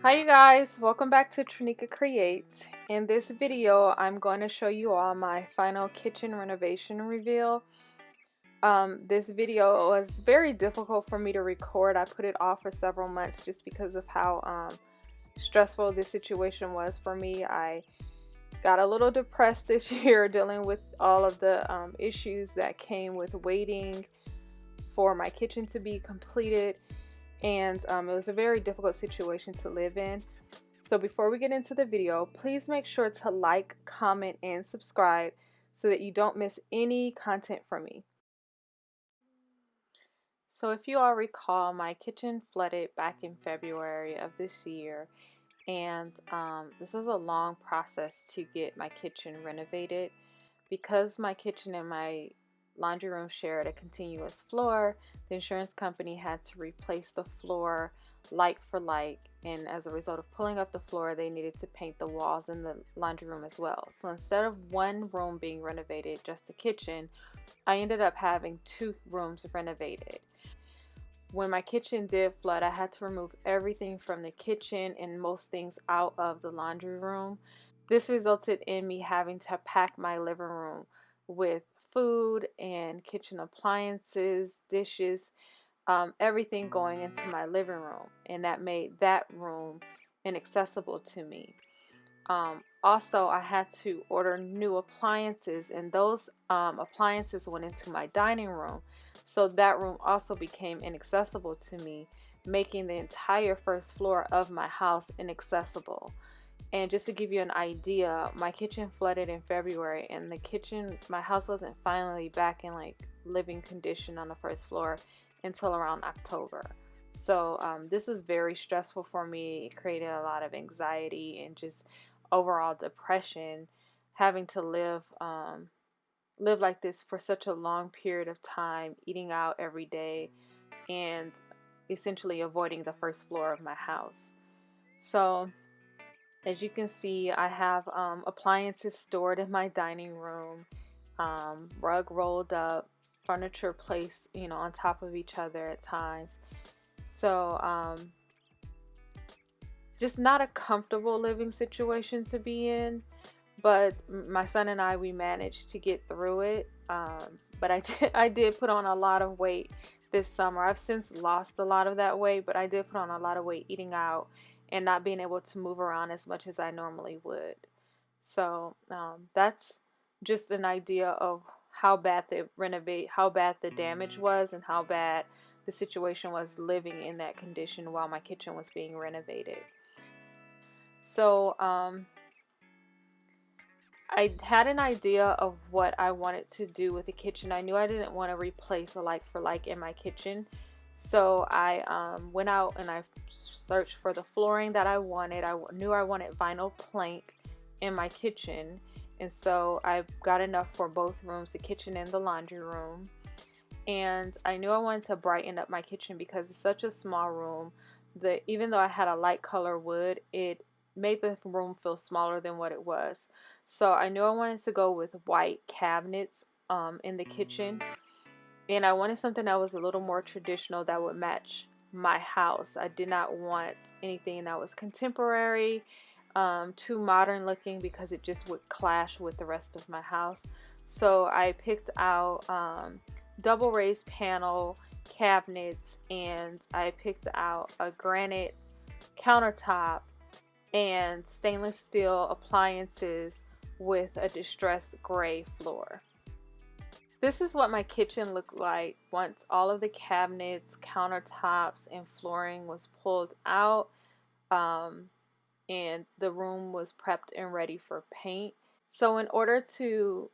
Hi you guys, welcome back to Trinika Creates. In this video, I'm going to show you all my final kitchen renovation reveal. This video was very difficult for me to record. I put it off for several months just because of how stressful this situation was for me. I got a little depressed this year dealing with all of the issues that came with waiting for my kitchen to be completed. And it was a very difficult situation to live in. So before we get into the video, please make sure to like, comment, and subscribe so that you don't miss any content from me. So if you all recall, my kitchen flooded back in February of this year, and this is a long process to get my kitchen renovated. Because my kitchen and my laundry room shared a continuous floor, the insurance company had to replace the floor like for like, and as a result of pulling up the floor, they needed to paint the walls in the laundry room as well. So instead of one room being renovated, just the kitchen, I ended up having 2 rooms renovated. When my kitchen did flood, I had to remove everything from the kitchen and most things out of the laundry room. This resulted in me having to pack my living room with food and kitchen appliances, dishes, everything going into my living room, and that made that room inaccessible to me. Also, I had to order new appliances, and those appliances went into my dining room, so that room also became inaccessible to me, making the entire first floor of my house inaccessible. And just to give you an idea, my kitchen flooded in February, and my house wasn't finally back in like living condition on the first floor until around October. So this is very stressful for me. It created a lot of anxiety and just overall depression, having to live like this for such a long period of time, eating out every day, and essentially avoiding the first floor of my house. So as you can see, I have appliances stored in my dining room, rug rolled up, furniture placed, on top of each other at times. So, just not a comfortable living situation to be in. But my son and we managed to get through it. But I did put on a lot of weight this summer. I've since lost a lot of that weight, but I did put on a lot of weight eating out and not being able to move around as much as I normally would. So that's just an idea of how bad the damage was, and how bad the situation was living in that condition while my kitchen was being renovated. So I had an idea of what I wanted to do with the kitchen. I knew I didn't want to replace a like for like in my kitchen. So I went out and I searched for the flooring that I wanted. I knew I wanted vinyl plank in my kitchen. And so I got enough for both rooms, the kitchen and the laundry room. And I knew I wanted to brighten up my kitchen because it's such a small room that even though I had a light color wood, it made the room feel smaller than what it was. So I knew I wanted to go with white cabinets in the kitchen, and I wanted something that was a little more traditional that would match my house. I did not want anything that was contemporary, too modern looking, because it just would clash with the rest of my house. So I picked out double raised panel cabinets, and I picked out a granite countertop and stainless steel appliances with a distressed gray floor. This is what my kitchen looked like once all of the cabinets, countertops, and flooring was pulled out, and the room was prepped and ready for paint. So in order to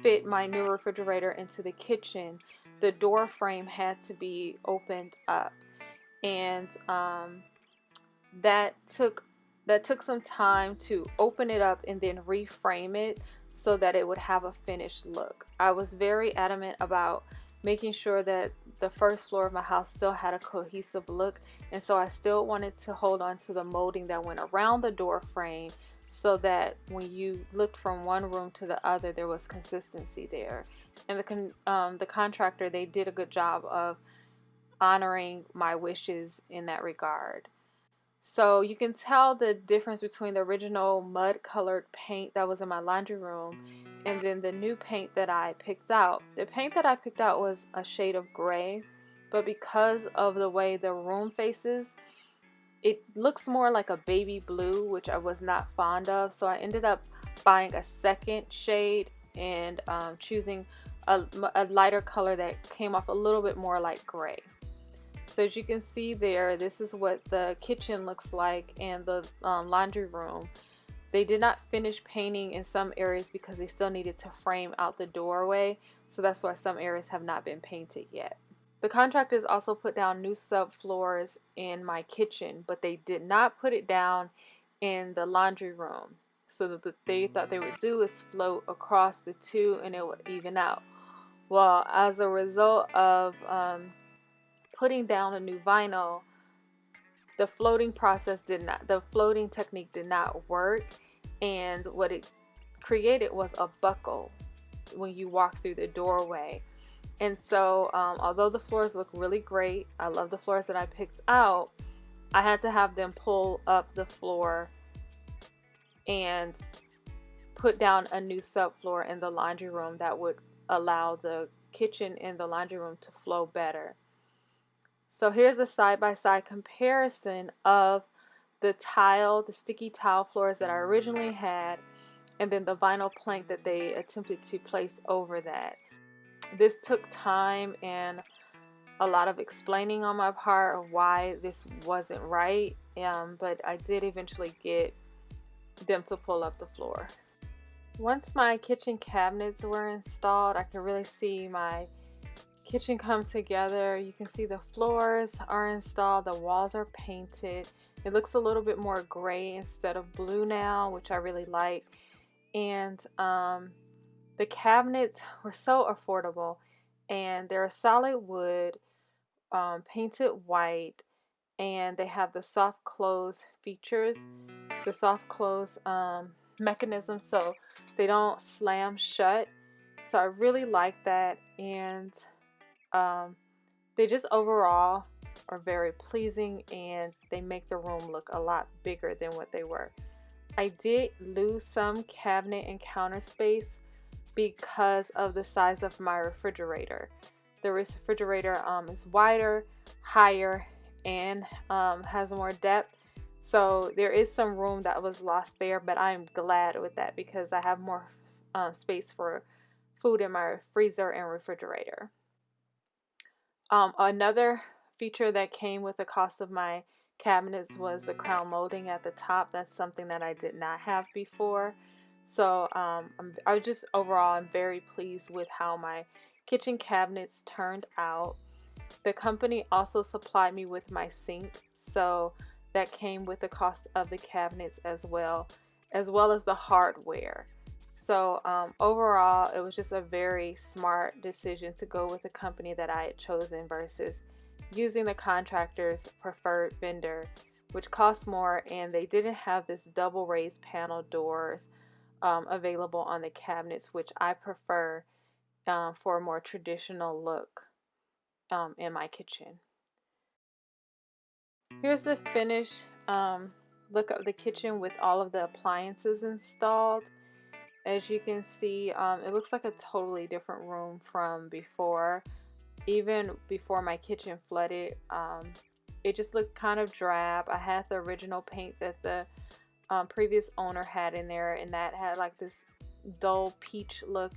fit my new refrigerator into the kitchen, the door frame had to be opened up, and that took some time to open it up and then reframe it so that it would have a finished look. I was very adamant about making sure that the first floor of my house still had a cohesive look, and so I still wanted to hold on to the molding that went around the door frame so that when you looked from one room to the other, there was consistency there. And the contractor, they did a good job of honoring my wishes in that regard. So you can tell the difference between the original mud colored paint that was in my laundry room and then the new paint that I picked out. The paint that I picked out was a shade of gray, but because of the way the room faces, it looks more like a baby blue, which I was not fond of. So I ended up buying a second shade and choosing a lighter color that came off a little bit more like gray. So as you can see there, this is what the kitchen looks like and the laundry room. They did not finish painting in some areas because they still needed to frame out the doorway. So that's why some areas have not been painted yet. The contractors also put down new subfloors in my kitchen, but they did not put it down in the laundry room. So what they thought they would do is float across the two and it would even out. Well, as a result of putting down a new vinyl, the floating technique did not work, and what it created was a buckle when you walk through the doorway. And so although the floors look really great, I love the floors that I picked out, I had to have them pull up the floor and put down a new subfloor in the laundry room that would allow the kitchen and the laundry room to flow better. So here's a side-by-side comparison of the sticky tile floors that I originally had, and then the vinyl plank that they attempted to place over that. This took time and a lot of explaining on my part of why this wasn't right, but I did eventually get them to pull up the floor. Once my kitchen cabinets were installed, I could really see my kitchen come together. You can see the floors are installed, the walls are painted. It looks a little bit more gray instead of blue now, which I really like. And the cabinets were so affordable, and they're solid wood, painted white, and they have the soft close features, the soft close mechanism, so they don't slam shut. So I really like that, and they just overall are very pleasing, and they make the room look a lot bigger than what they were. I did lose some cabinet and counter space because of the size of my refrigerator. The refrigerator is wider, higher, and has more depth. So there is some room that was lost there, but I'm glad with that because I have more space for food in my freezer and refrigerator. Another feature that came with the cost of my cabinets was the crown molding at the top. That's something that I did not have before. So I just overall I'm very pleased with how my kitchen cabinets turned out. The company also supplied me with my sink, so that came with the cost of the cabinets as well as the hardware. So overall, it was just a very smart decision to go with the company that I had chosen versus using the contractor's preferred vendor, which cost more, and they didn't have this double raised panel doors available on the cabinets, which I prefer for a more traditional look in my kitchen. Here's the finished look of the kitchen with all of the appliances installed. As you can see, it looks like a totally different room from before. Even before my kitchen flooded, it just looked kind of drab. I had the original paint that the previous owner had in there, and that had like this dull peach look.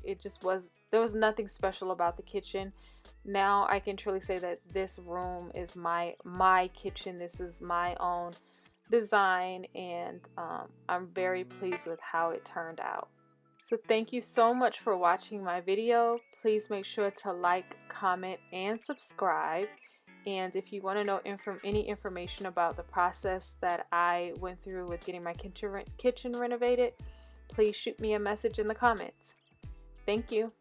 There was nothing special about the kitchen. Now I can truly say that this room is my kitchen. This is my own design, and I'm very pleased with how it turned out. So thank you so much for watching my video. Please make sure to like, comment, and subscribe. And if you want to know any information about the process that I went through with getting my kitchen renovated, please shoot me a message in the comments. Thank you.